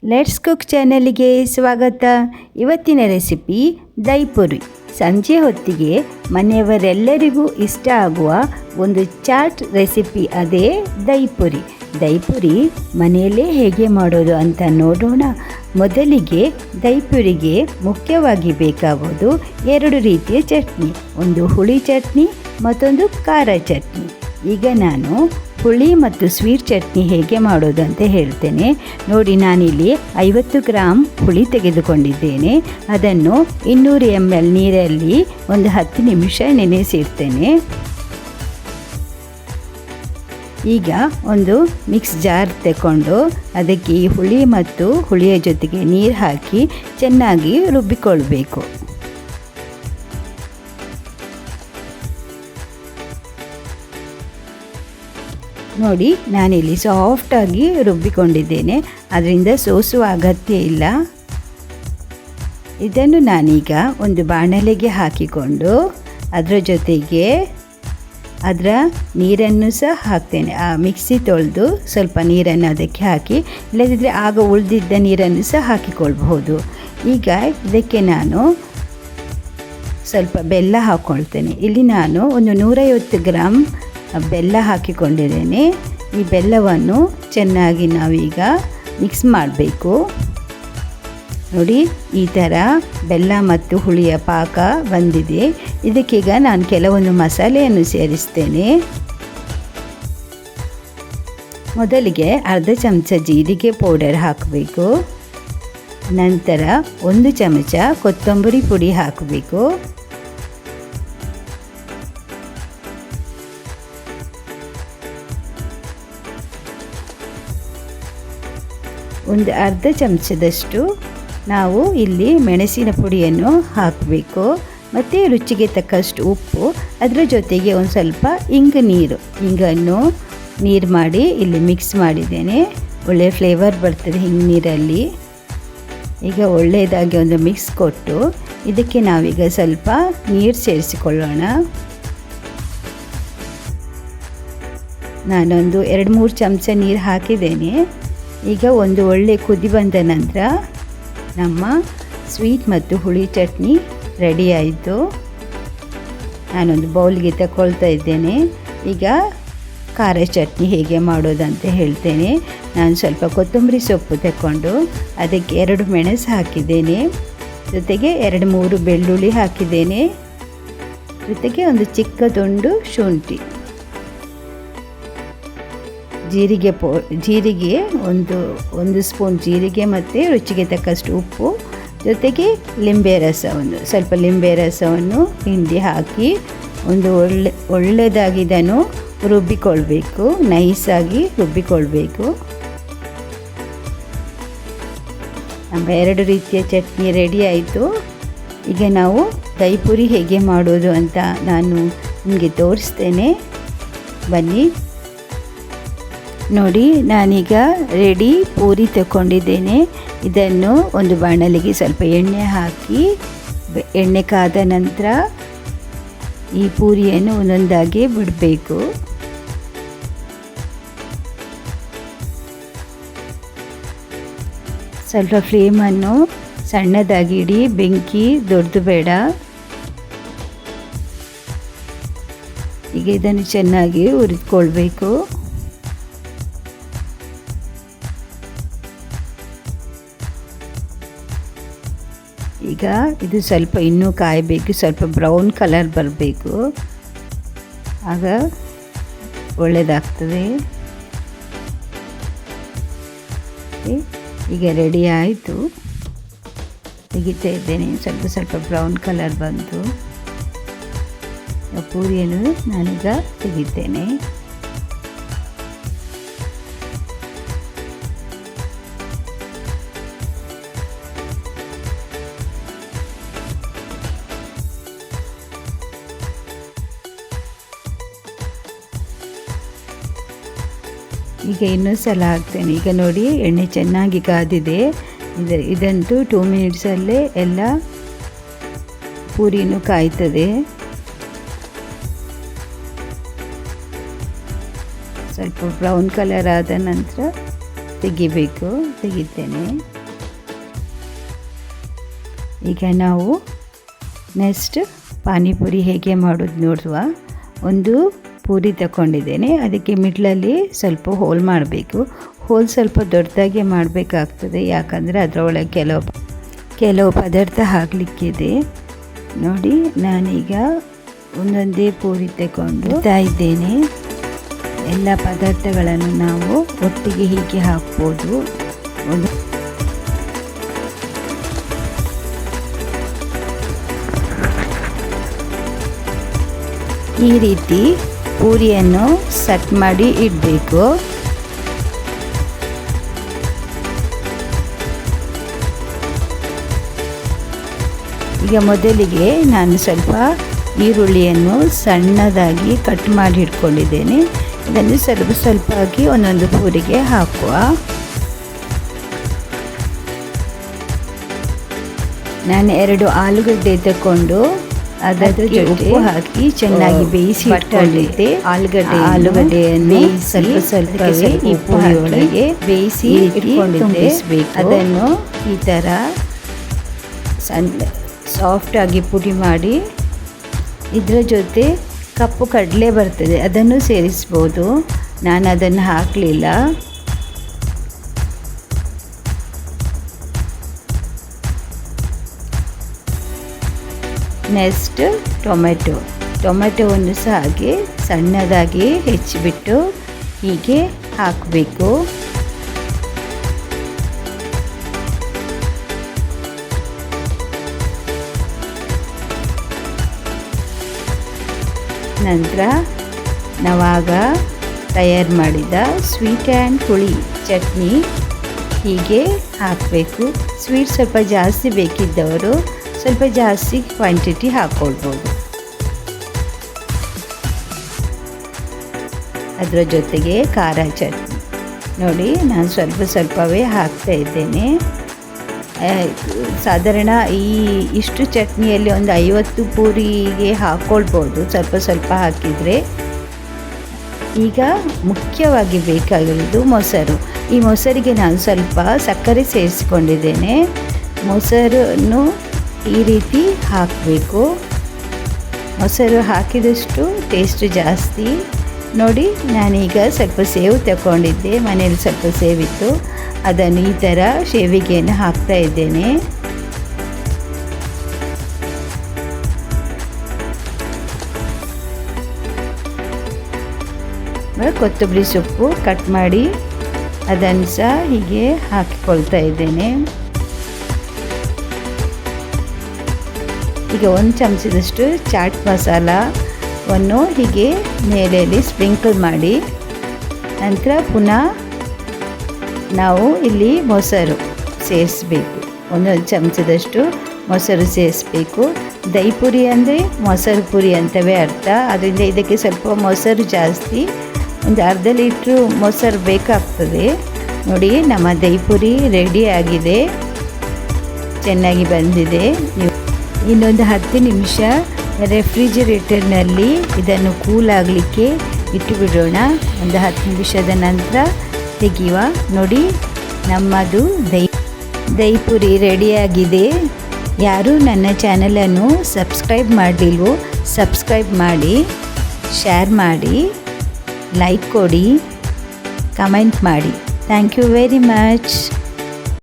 Let's cook ಚಾನಲ್ಗೆ ಸ್ವಾಗತ. ಇವತ್ತಿನ ರೆಸಿಪಿ ದಹಿಪುರಿ. ಸಂಜೆ ಹೊತ್ತಿಗೆ ಮನೆಯವರೆಲ್ಲರಿಗೂ ಇಷ್ಟ ಆಗುವ ಒಂದು ಚಾಟ್ ರೆಸಿಪಿ, ಅದೇ ದಹಿಪುರಿ. ದಹಿಪುರಿ ಮನೆಯಲ್ಲೇ ಹೇಗೆ ಮಾಡೋದು ಅಂತ ನೋಡೋಣ. ಮೊದಲಿಗೆ ದಹಿಪುರಿಗೆ ಮುಖ್ಯವಾಗಿ ಬೇಕಾಗೋದು 2 ರೀತಿಯ ಚಟ್ನಿ, ಒಂದು ಹುಳಿ ಚಟ್ನಿ ಮತ್ತೊಂದು ಖಾರ ಚಟ್ನಿ. ಈಗ ನಾನು ಹುಳಿ ಮತ್ತು ಸ್ವೀಟ್ ಚಟ್ನಿ ಹೇಗೆ ಮಾಡೋದು ಅಂತ ಹೇಳ್ತೇನೆ ನೋಡಿ. ನಾನಿಲ್ಲಿ 50 ಗ್ರಾಂ ಹುಳಿ ತೆಗೆದುಕೊಂಡಿದ್ದೇನೆ. ಅದನ್ನು 200 ml ನೀರಲ್ಲಿ ಒಂದು 10 ನಿಮಿಷ ನೆನೆಸಿಡ್ತೇನೆ. ಈಗ ಒಂದು ಮಿಕ್ಸ್ ಜಾರ್ ತಗೊಂಡು ಅದಕ್ಕೆ ಈ ಹುಳಿ ಮತ್ತು ಹುಳಿಯ ಜೊತೆಗೆ ನೀರು ಹಾಕಿ ಚೆನ್ನಾಗಿ ರುಬ್ಬಿಕೊಳ್ಬೇಕು. ನೋಡಿ, ನಾನಿಲ್ಲಿ ಸಾಫ್ಟಾಗಿ ರುಬ್ಬಿಕೊಂಡಿದ್ದೇನೆ, ಅದರಿಂದ ಸೋಸುವ ಅಗತ್ಯ ಇಲ್ಲ. ಇದನ್ನು ನಾನೀಗ ಒಂದು ಬಾಣಲೆಗೆ ಹಾಕಿಕೊಂಡು ಅದರ ಜೊತೆಗೆ ಅದರ ನೀರನ್ನು ಸಹ ಹಾಕ್ತೇನೆ. ಆ ಮಿಕ್ಸಿ ತೊಳೆದು ಸ್ವಲ್ಪ ನೀರನ್ನು ಅದಕ್ಕೆ ಹಾಕಿ, ಇಲ್ಲದಿದ್ದರೆ ಆಗ ಉಳಿದಿದ್ದ ನೀರನ್ನು ಸಹ ಹಾಕಿಕೊಳ್ಬಹುದು. ಈಗ ಇದಕ್ಕೆ ನಾನು ಸ್ವಲ್ಪ ಬೆಲ್ಲ ಹಾಕ್ಕೊಳ್ತೇನೆ. ಇಲ್ಲಿ ನಾನು ಒಂದು 150 ಗ್ರಾಂ ಬೆಲ್ಲ ಹಾಕಿಕೊಂಡಿದ್ದೇನೆ. ಈ ಬೆಲ್ಲವನ್ನು ಚೆನ್ನಾಗಿ ನಾವೀಗ ಮಿಕ್ಸ್ ಮಾಡಬೇಕು. ನೋಡಿ, ಈ ಥರ ಬೆಲ್ಲ ಮತ್ತು ಹುಳಿಯ ಪಾಕ ಬಂದಿದೆ. ಇದಕ್ಕೀಗ ನಾನು ಕೆಲವೊಂದು ಮಸಾಲೆಯನ್ನು ಸೇರಿಸ್ತೇನೆ. ಮೊದಲಿಗೆ ಅರ್ಧ ಚಮಚ ಜೀರಿಗೆ ಪೌಡರ್ ಹಾಕಬೇಕು. ನಂತರ 1 ಚಮಚ ಕೊತ್ತಂಬರಿ ಪುಡಿ ಹಾಕಬೇಕು. ಒಂದು ಅರ್ಧ ಚಮಚದಷ್ಟು ನಾವು ಇಲ್ಲಿ ಮೆಣಸಿನ ಪುಡಿಯನ್ನು ಹಾಕಬೇಕು. ಮತ್ತು ರುಚಿಗೆ ತಕ್ಕಷ್ಟು ಉಪ್ಪು, ಅದರ ಜೊತೆಗೆ ಒಂದು ಸ್ವಲ್ಪ ಹಿಂಗನ್ನು ನೀರು ಮಾಡಿ ಇಲ್ಲಿ ಮಿಕ್ಸ್ ಮಾಡಿದ್ದೇನೆ. ಒಳ್ಳೆಯ ಫ್ಲೇವರ್ ಬರ್ತದೆ ಹಿಂಗೆ ನೀರಲ್ಲಿ. ಈಗ ಒಳ್ಳೆಯದಾಗಿ ಒಂದು ಮಿಕ್ಸ್ ಕೊಟ್ಟು ಇದಕ್ಕೆ ನಾವೀಗ ಸ್ವಲ್ಪ ನೀರು ಸೇರಿಸಿಕೊಳ್ಳೋಣ. ನಾನೊಂದು 2-3 ಚಮಚ ನೀರು ಹಾಕಿದ್ದೇನೆ. ಈಗ ಒಂದು ಒಳ್ಳೆ ಕುದಿ ಬಂದ ನಂತರ ನಮ್ಮ ಸ್ವೀಟ್ ಮತ್ತು ಹುಳಿ ಚಟ್ನಿ ರೆಡಿ ಆಯಿತು. ನಾನೊಂದು ಬೌಲ್ಗೆ ತಗೊಳ್ತಾ ಇದ್ದೇನೆ. ಈಗ ಖಾರ ಚಟ್ನಿ ಹೇಗೆ ಮಾಡೋದಂತ ಹೇಳ್ತೇನೆ. ನಾನು ಸ್ವಲ್ಪ ಕೊತ್ತಂಬರಿ ಸೊಪ್ಪು ತಗೊಂಡು ಅದಕ್ಕೆ 2 ಮೆಣಸು ಹಾಕಿದ್ದೇನೆ, ಜೊತೆಗೆ 2-3 ಬೆಳ್ಳುಳ್ಳಿ ಹಾಕಿದ್ದೇನೆ, ಜೊತೆಗೆ ಒಂದು ಚಿಕ್ಕ ತುಂಡು ಶುಂಠಿ, ಜೀರಿಗೆ ಒಂದು ಸ್ಪೂನ್ ಜೀರಿಗೆ ಮತ್ತು ರುಚಿಗೆ ತಕ್ಕಷ್ಟು ಉಪ್ಪು, ಜೊತೆಗೆ ಸ್ವಲ್ಪ ಲಿಂಬೆ ರಸವನ್ನು ಹಿಂಡಿ ಹಾಕಿ ಒಂದು ಒಳ್ಳೆಯದಾಗಿ ಇದನ್ನು ರುಬ್ಬಿಕೊಳ್ಬೇಕು, ನೈಸಾಗಿ ರುಬ್ಬಿಕೊಳ್ಬೇಕು. ನಮ್ಮ 2 ರೀತಿಯ ಚಟ್ನಿ ರೆಡಿ ಆಯಿತು. ಈಗ ನಾವು ದಹಿಪುರಿ ಹೇಗೆ ಮಾಡೋದು ಅಂತ ನಾನು ನಿಮಗೆ ತೋರಿಸ್ತೇನೆ, ಬನ್ನಿ ನೋಡಿ. ನಾನೀಗ ರೆಡಿ ಪೂರಿ ತಗೊಂಡಿದ್ದೇನೆ. ಇದನ್ನು ಒಂದು ಬಾಣಲೆಗೆ ಸ್ವಲ್ಪ ಎಣ್ಣೆ ಹಾಕಿ, ಎಣ್ಣೆ ಕಾದ ನಂತರ ಈ ಪೂರಿಯನ್ನು ಒಂದೊಂದಾಗಿ ಬಿಡಬೇಕು. ಸ್ವಲ್ಪ ಫ್ಲೇಮನ್ನು ಸಣ್ಣದಾಗಿ ಇಡಿ, ಬೆಂಕಿ ದೊಡ್ಡದು ಬೇಡ. ಈಗ ಇದನ್ನು ಚೆನ್ನಾಗಿ ಹುರಿದುಕೊಳ್ಬೇಕು. ಈಗ ಇದು ಸ್ವಲ್ಪ ಇನ್ನೂ ಕಾಯಬೇಕು, ಸ್ವಲ್ಪ ಬ್ರೌನ್ ಕಲರ್ ಬರಬೇಕು, ಆಗ ಒಳ್ಳೆಯದಾಗ್ತದೆ. ಈಗ ರೆಡಿ ಆಯಿತು, ತೆಗಿತಾ ಇದ್ದೇನೆ. ಸ್ವಲ್ಪ ಬ್ರೌನ್ ಕಲರ್ ಬಂತು. ಪೂರಿಯನ್ನು ನಾನೀಗ ತೆಗಿತೇನೆ. ಈಗ ಇನ್ನೊಂದು ಸಲ ಹಾಕ್ತೇನೆ. ಈಗ ನೋಡಿ, ಎಣ್ಣೆ ಚೆನ್ನಾಗಿ ಕಾದಿದೆ. ಇದಂತೂ 2 ಮಿನಿಟ್ಸಲ್ಲೇ ಎಲ್ಲ ಪೂರಿನೂ ಕಾಯ್ತದೆ. ಸ್ವಲ್ಪ ಬ್ರೌನ್ ಕಲರ್ ಆದ ನಂತರ ತೆಗಿತೇನೆ. ಈಗ ನಾವು ನೆಕ್ಸ್ಟ್ ಪಾನಿಪುರಿ ಹೇಗೆ ಮಾಡೋದು ನೋಡುವ. ಒಂದು ಪೂರಿ ತಗೊಂಡಿದ್ದೇನೆ, ಅದಕ್ಕೆ ಮಿಡ್ಲಲ್ಲಿ ಸ್ವಲ್ಪ ಹೋಲ್ ಮಾಡಬೇಕು. ಹೋಲ್ ಸ್ವಲ್ಪ ದೊಡ್ಡದಾಗಿ ಮಾಡಬೇಕಾಗ್ತದೆ, ಯಾಕಂದರೆ ಅದರೊಳಗೆ ಕೆಲವು ಪದಾರ್ಥ ಹಾಕಲಿಕ್ಕಿದೆ. ನೋಡಿ, ನಾನೀಗ ಒಂದೊಂದೇ ಪೂರಿ ತಗೊಂಡು ಇದ್ದೇನೆ. ಎಲ್ಲ ಪದಾರ್ಥಗಳನ್ನು ನಾವು ಒಟ್ಟಿಗೆ ಹೀಗೆ ಹಾಕ್ಬೋದು. ಈ ರೀತಿ ಪೂರಿಯನ್ನು ಸೆಟ್ ಮಾಡಿ ಇಡಬೇಕು. ಈಗ ಮೊದಲಿಗೆ ನಾನು ಸ್ವಲ್ಪ ಈರುಳ್ಳಿಯನ್ನು ಸಣ್ಣದಾಗಿ ಕಟ್ ಮಾಡಿ ಇಟ್ಕೊಂಡಿದ್ದೇನೆ. ಇದನ್ನು ಸ್ವಲ್ಪ ಆಗಿ ಒಂದೊಂದು ಪೂರಿಗೆ ಹಾಕುವ. ನಾನು 2 ಆಲೂಗಡ್ಡೆ ತಗೊಂಡು ಅದಕ್ಕೆ ಉಪ್ಪು ಹಾಕಿ ಚೆನ್ನಾಗಿ ಬೇಯಿಸಿ ಇಟ್ಕೊಂಡಿದ್ದೆ. ಆಲೂಗಡ್ಡೆಯನ್ನು ಸ್ವಲ್ಪ ಈ ಪೂರಿ ಒಳಗೆ ಬೇಯಿಸಿ ಇಟ್ಕೊಂಡಿದ್ದೆ. ಅದನ್ನು ಈ ಥರ ಸಾಫ್ಟಾಗಿ ಪುಡಿ ಮಾಡಿ ಇದರ ಜೊತೆ ಕಪ್ಪು ಕಡಲೆ ಬರ್ತದೆ, ಅದನ್ನು ಸೇರಿಸ್ಬೋದು. ನಾನು ಅದನ್ನು ಹಾಕಲಿಲ್ಲ. ನೆಕ್ಸ್ಟ್ ಟೊಮೆಟೊವನ್ನು ಸಹ ಹಾಗೆ ಸಣ್ಣದಾಗಿ ಹೆಚ್ಚಿಬಿಟ್ಟು ಹೀಗೆ ಹಾಕಬೇಕು. ನಂತರ ನಾವಾಗ ತಯಾರು ಮಾಡಿದ ಸ್ವೀಟ್ ಆ್ಯಂಡ್ ಹುಳಿ ಚಟ್ನಿ ಹೀಗೆ ಹಾಕಬೇಕು. ಸ್ವೀಟ್ ಸ್ವಲ್ಪ ಜಾಸ್ತಿ ಬೇಕಿದ್ದವರು ಸ್ವಲ್ಪ ಜಾಸ್ತಿ ಕ್ವಾಂಟಿಟಿ ಹಾಕ್ಕೊಳ್ಬೋದು. ಅದರ ಜೊತೆಗೆ ಖಾರ ಚಟ್ನಿ ನೋಡಿ, ನಾನು ಸ್ವಲ್ಪವೇ ಹಾಕ್ತಾ ಇದ್ದೇನೆ. ಸಾಧಾರಣ ಇಷ್ಟು ಚಟ್ನಿಯಲ್ಲಿ ಒಂದು 50 ಪೂರಿಗೆ ಹಾಕ್ಕೊಳ್ಬೋದು, ಸ್ವಲ್ಪ ಹಾಕಿದರೆ. ಈಗ ಮುಖ್ಯವಾಗಿ ಬೇಕಾಗಿರೋದು ಮೊಸರು. ಈ ಮೊಸರಿಗೆ ನಾನು ಸ್ವಲ್ಪ ಸಕ್ಕರೆ ಸೇರಿಸಿಕೊಂಡಿದ್ದೇನೆ. ಮೊಸರನ್ನು ಈ ರೀತಿ ಹಾಕಬೇಕು. ಮೊಸರು ಹಾಕಿದಷ್ಟು ಟೇಸ್ಟ್ ಜಾಸ್ತಿ. ನೋಡಿ, ನಾನೀಗ ಸ್ವಲ್ಪ ಸೇವು ತಗೊಂಡಿದ್ದೆ, ಮನೇಲಿ ಸ್ವಲ್ಪ ಸೇವಿತ್ತು, ಅದನ್ನು ಈ ಥರ ಶೇವಿಗೆಯನ್ನು ಹಾಕ್ತಾ ಇದ್ದೇನೆ. ಕೊತ್ತಂಬರಿ ಸೊಪ್ಪು ಕಟ್ ಮಾಡಿ ಅದನ್ನು ಸಹ ಹೀಗೆ ಹಾಕಿಕೊಳ್ತಾ ಇದ್ದೇನೆ. ಈಗ 1 ಚಮಚದಷ್ಟು ಚಾಟ್ ಮಸಾಲವನ್ನು ಹೀಗೆ ಮೇಲೆಯಲ್ಲಿ ಸ್ಪ್ರಿಂಕಲ್ ಮಾಡಿ, ನಂತರ ಪುನಃ ನಾವು ಇಲ್ಲಿ ಮೊಸರು ಸೇರಿಸಬೇಕು. 1 ಚಮಚದಷ್ಟು ಮೊಸರು ಸೇರಿಸಬೇಕು. ದಹಿಪುರಿ ಅಂದರೆ ಮೊಸರು ಪುರಿ ಅಂತವೇ ಅರ್ಥ. ಅದರಿಂದ ಇದಕ್ಕೆ ಸ್ವಲ್ಪ ಮೊಸರು ಜಾಸ್ತಿ, ಒಂದು ಅರ್ಧ ಲೀಟ್ರು ಮೊಸರು ಬೇಕಾಗ್ತದೆ. ನೋಡಿ, ನಮ್ಮ ದಹಿಪುರಿ ರೆಡಿ ಆಗಿದೆ, ಚೆನ್ನಾಗಿ ಬಂದಿದೆ. ಇನ್ನೊಂದು 10 ನಿಮಿಷ ರೆಫ್ರಿಜಿರೇಟರ್ನಲ್ಲಿ ಇದನ್ನು ಕೂಲ್ ಆಗಲಿಕ್ಕೆ ಇಟ್ಟುಬಿಡೋಣ. ಒಂದು 10 ನಿಮಿಷದ ನಂತರ ತೆಗೆಯುವ. ನೋಡಿ, ನಮ್ಮದು ದಹಿಪುರಿ ರೆಡಿಯಾಗಿದೆ. ಯಾರು ನನ್ನ ಚಾನಲನ್ನು ಸಬ್ಸ್ಕ್ರೈಬ್ ಮಾಡಲಿಲ್ವೋ ಸಬ್ಸ್ಕ್ರೈಬ್ ಮಾಡಿ, ಶೇರ್ ಮಾಡಿ, ಲೈಕ್ ಕೊಡಿ, ಕಮೆಂಟ್ ಮಾಡಿ. Thank you very much.